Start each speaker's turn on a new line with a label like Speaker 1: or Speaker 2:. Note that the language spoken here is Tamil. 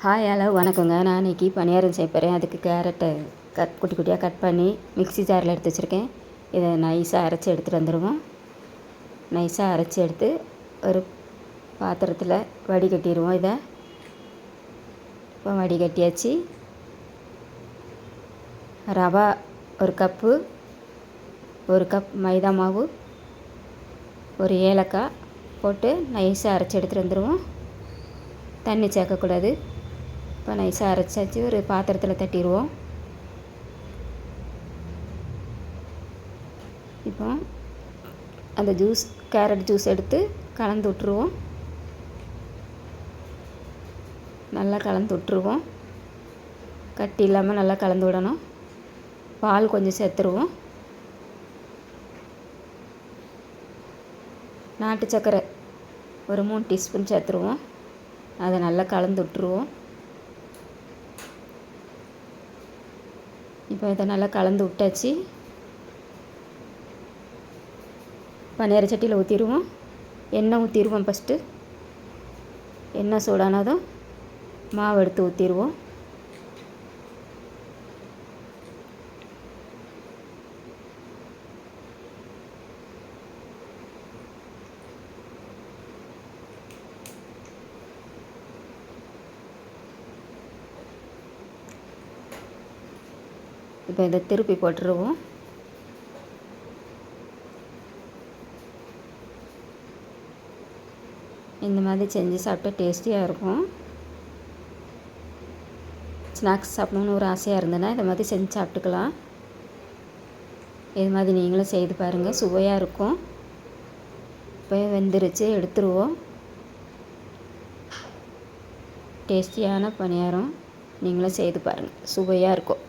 Speaker 1: ஹாய் ஹலோ வணக்கங்க. நான் இன்றைக்கி பணியாரம் செய்ய போகிறேன். அதுக்கு கேரட்டை குட்டி குட்டியாக கட் பண்ணி மிக்ஸி ஜாரில் எடுத்து வச்சுருக்கேன். இதை நைஸாக அரைச்சி எடுத்துகிட்டு வந்துடுவோம். நைஸாக அரைச்சி எடுத்து ஒரு பாத்திரத்தில் வடிகட்டிடுவோம். இதை இப்போ வடிகட்டியாச்சு. ரவா ஒரு கப்பு, ஒரு கப் மைதா மாவு, ஒரு ஏலக்காய் போட்டு நைஸாக அரைச்சி எடுத்துகிட்டு வந்துடுவோம். தண்ணி சேர்க்கக்கூடாது. இப்போ நைஸாக அரைச்சாச்சு. ஒரு பாத்திரத்தில் தட்டிடுவோம். இப்போ அந்த கேரட் ஜூஸ் எடுத்து கலந்து விட்ருவோம். நல்லா கலந்து விட்ருவோம். கட்டி இல்லாமல் நல்லா கலந்து விடணும். பால் கொஞ்சம் சேர்த்துருவோம். நாட்டு சர்க்கரை ஒரு 3 டீஸ்பூன் சேர்த்துருவோம். அதை நல்லா கலந்து விட்ருவோம். இப்போ இதை நல்லா கலந்து விட்டாச்சு. பனியார சட்டியில் ஊற்றிடுவோம். எண்ணெய் ஊற்றிடுவோம். ஃபஸ்ட்டு எண்ணெய் சூடானதும் மாவு எடுத்து ஊற்றிடுவோம். இப்போ இதை திருப்பி போட்டுருவோம். இந்த மாதிரி செஞ்சு சாப்பிட்டா டேஸ்டியாக இருக்கும். ஸ்நாக்ஸ் சாப்பிடணுன்னு ஒரு ஆசையாக இருந்ததுன்னா இந்த மாதிரி செஞ்சு சாப்பிட்டுக்கலாம். இது மாதிரி நீங்களும் செய்து பாருங்கள், சுவையாக இருக்கும். இப்போ வெந்துருச்சு, எடுத்துருவோம். டேஸ்டியான பணியாரம் நீங்களும் செய்து பாருங்கள், சுவையாக இருக்கும்.